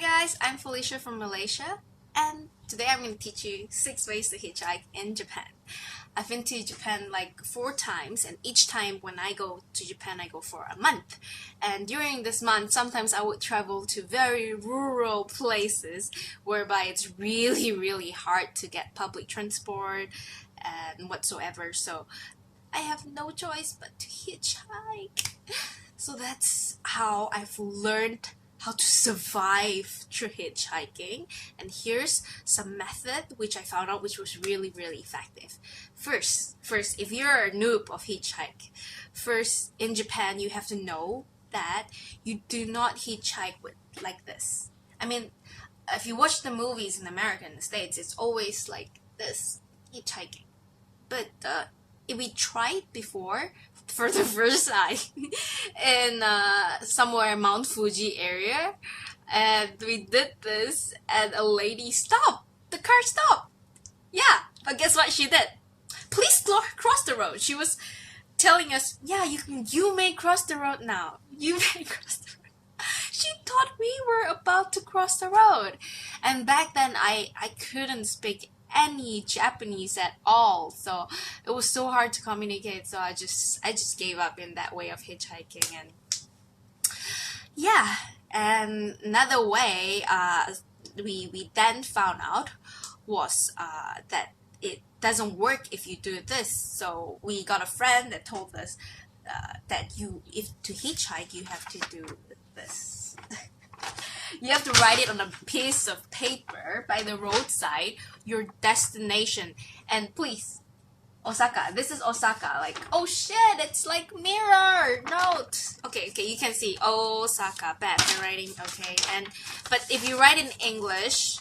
guys, I'm Felicia from Malaysia, and today I'm going to teach you 6 ways to hitchhike in Japan. I've been to Japan like 4 times, and each time when I go to Japan, I go for a month. And during this month, sometimes I would travel to very rural places whereby it's really hard to get public transport and whatsoever. So I have no choice but to hitchhike. So that's how I've learned how to survive through hitchhiking, and here's some method which I found out which was really effective. First, if you're a noob of hitchhike, first in Japan you have to know that you do not hitchhike with like this. I mean, if you watch the movies in America and the States, it's always like this, hitchhiking. But if we tried before for the first time in somewhere Mount Fuji area, and we did this and a lady stopped. The car stopped. Yeah, but guess what she did? Please cross the road. She was telling us, yeah, you may cross the road now. You may cross the road. She thought we were about to cross the road. And back then I couldn't speak any Japanese at all, so it was so hard to communicate, so I just gave up in that way of hitchhiking. And yeah, and another way we then found out was that it doesn't work if you do this. So we got a friend that told us that if to hitchhike you have to do this. You have to write it on a piece of paper by the roadside, your destination. And please, Osaka, this is Osaka. Like, oh shit, it's like mirror, note. Okay, you can see Osaka, bad the writing, okay. But if you write in English,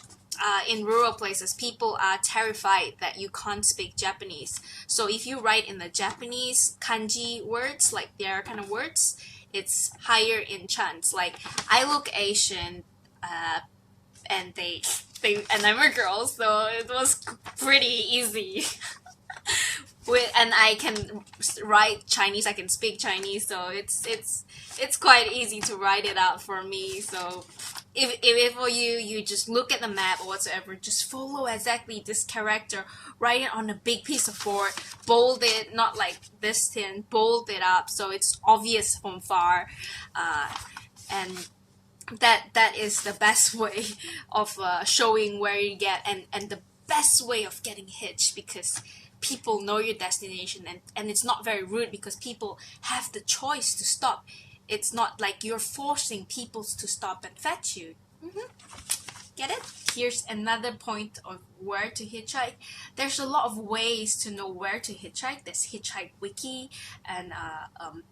in rural places, people are terrified that you can't speak Japanese. So if you write in the Japanese kanji words, like their kind of words, it's higher in chance. Like, I look Asian, and and I'm a girl, so it was pretty easy. And I can write Chinese, I can speak Chinese, so it's quite easy to write it out for me. So if for you just look at the map or whatsoever, just follow exactly this character, write it on a big piece of board, bold it, not like this thin, bold it up so it's obvious from far, and that is the best way of showing where you get, and the best way of getting hitched, because people know your destination, and it's not very rude because people have the choice to stop. It's not like you're forcing people to stop and fetch you. Get it? Here's another point of where to hitchhike. There's a lot of ways to know where to hitchhike. There's HitchHike Wiki and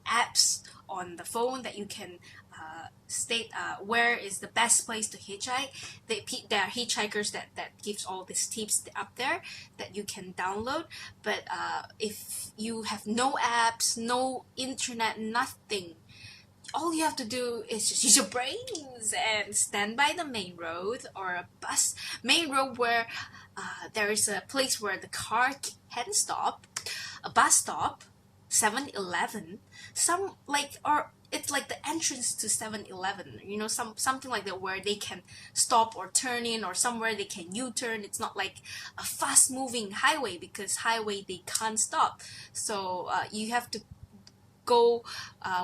apps on the phone that you can state where is the best place to hitchhike. There are hitchhikers that gives all these tips up there that you can download. But if you have no apps, no internet, nothing, all you have to do is just use your brains and stand by the main road or a main road where there is a place where the car can stop, a bus stop, 7-Eleven, or it's like the entrance to 7-Eleven, you know, something like that, where they can stop or turn in, or somewhere they can U-turn. It's not like a fast-moving highway, because highway they can't stop. So you have to go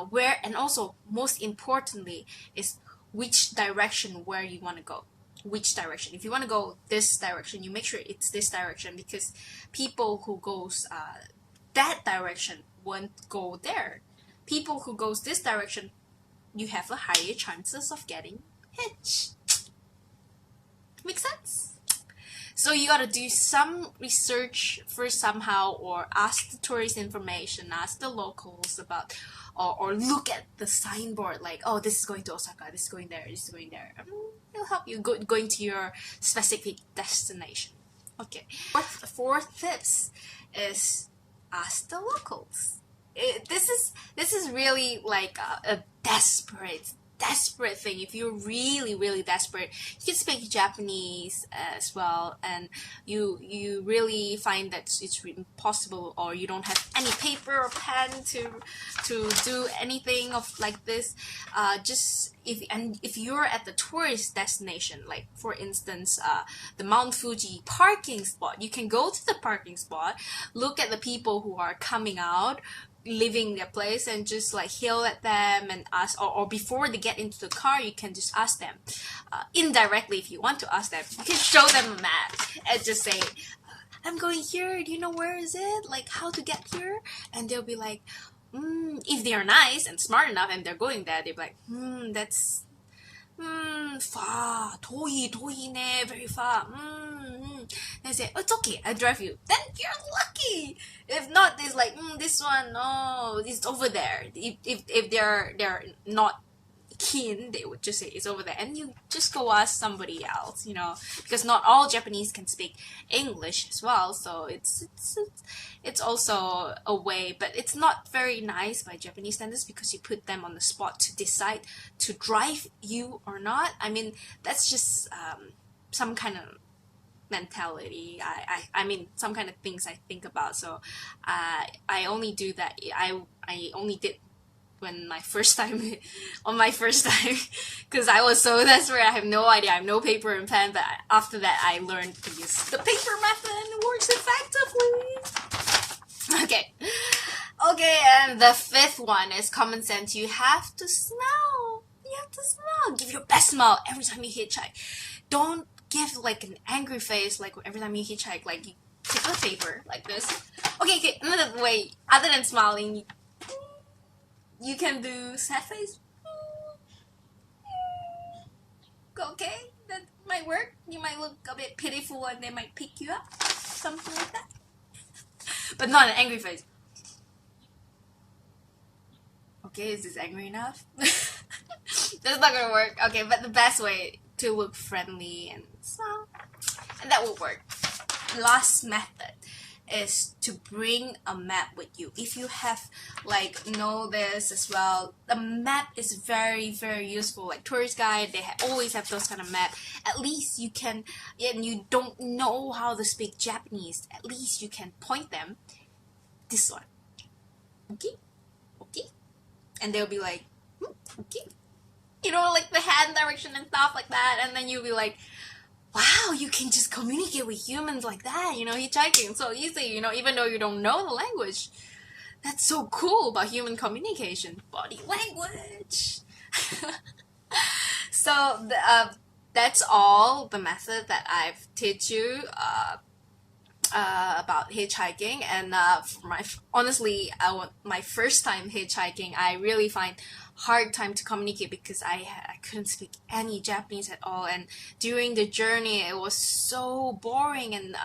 where, and also most importantly is which direction where you want to go. Which direction. If you want to go this direction, you make sure it's this direction, because people who goes that direction won't go there. People who goes this direction, you have a higher chances of getting hitched. Make sense? So you gotta do some research first somehow, or ask the tourist information, ask the locals about, or look at the signboard, like, oh, this is going to Osaka, this is going there, this is going there. It'll help you going to your specific destination. Okay. Fourth tips is ask the locals. This is really like a desperate desperate thing, if you're really desperate, you can speak Japanese as well, and you really find that it's impossible, or you don't have any paper or pen to do anything of like this, just if you're at the tourist destination, like for instance the Mount Fuji parking spot, you can go to the parking spot, look at the people who are coming out, leaving their place, and just like hail at them and ask, or before they get into the car, you can just ask them indirectly. If you want to ask them, you can show them a map and just say, I'm going here, do you know where is it, like how to get here? And they'll be like, if they are nice and smart enough and they're going there, they'll be like, that's far, 遠いね, very far. They say, it's okay, I'll drive you. Then you're lucky. If not, it's like, this one, no, it's over there. If they're not keen, they would just say it's over there, and you just go ask somebody else, because not all Japanese can speak English as well. So it's also a way, but it's not very nice by Japanese standards, because you put them on the spot to decide to drive you or not. I mean, that's just some kind of mentality. I mean, some kind of things I think about. So I only do that. I only did when my first time, because I was so desperate. I have no idea. I have no paper and pen. But after that, I learned to use the paper method, and it works effectively. Okay, and the fifth one is common sense. You have to smell. Give your best smile every time you hitchhike. Don't give like an angry face like every time you hitchhike. Like you tip the paper like this. Okay. Another way, other than smiling, you can do sad face. Okay, that might work. You might look a bit pitiful and they might pick you up. Something like that. But not an angry face. Okay, is this angry enough? That's not gonna work. Okay, but the best way to look friendly and smile, and that will work. Last method is to bring a map with you. If you have know this as well, the map is very useful. Like tourist guide, they always have those kind of map. At least you can, and you don't know how to speak Japanese, at least you can point them, this one, okay, and they'll be like, okay, like the hand direction and stuff like that, and then you'll be like, wow, you can just communicate with humans like that, hitchhiking so easy, even though you don't know the language. That's so cool about human communication, body language. So that's all the method that I've taught you about hitchhiking. And honestly, my first time hitchhiking, I really find hard time to communicate because I couldn't speak any Japanese at all, and during the journey it was so boring, and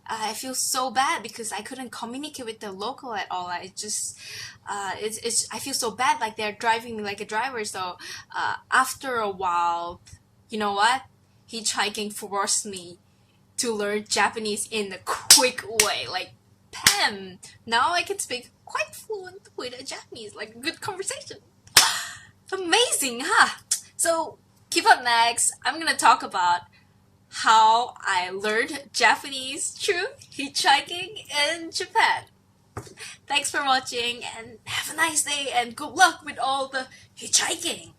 I feel so bad because I couldn't communicate with the local at all. I just I feel so bad, like they're driving me like a driver. So after a while, you know what, hitchhiking forced me to learn Japanese in a quick way, like bam, now I can speak quite fluent with a Japanese, like good conversation. Amazing, huh? So keep up next. I'm gonna talk about how I learned Japanese through hitchhiking in Japan. Thanks for watching, and have a nice day, and good luck with all the hitchhiking.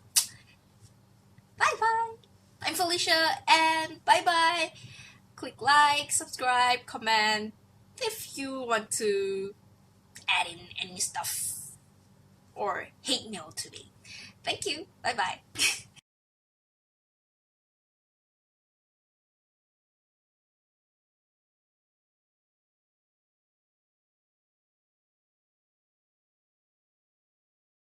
Bye bye. I'm Felicia, and bye bye. Click like, subscribe, comment if you want to add in any stuff or hate mail to me. Thank you. Bye bye.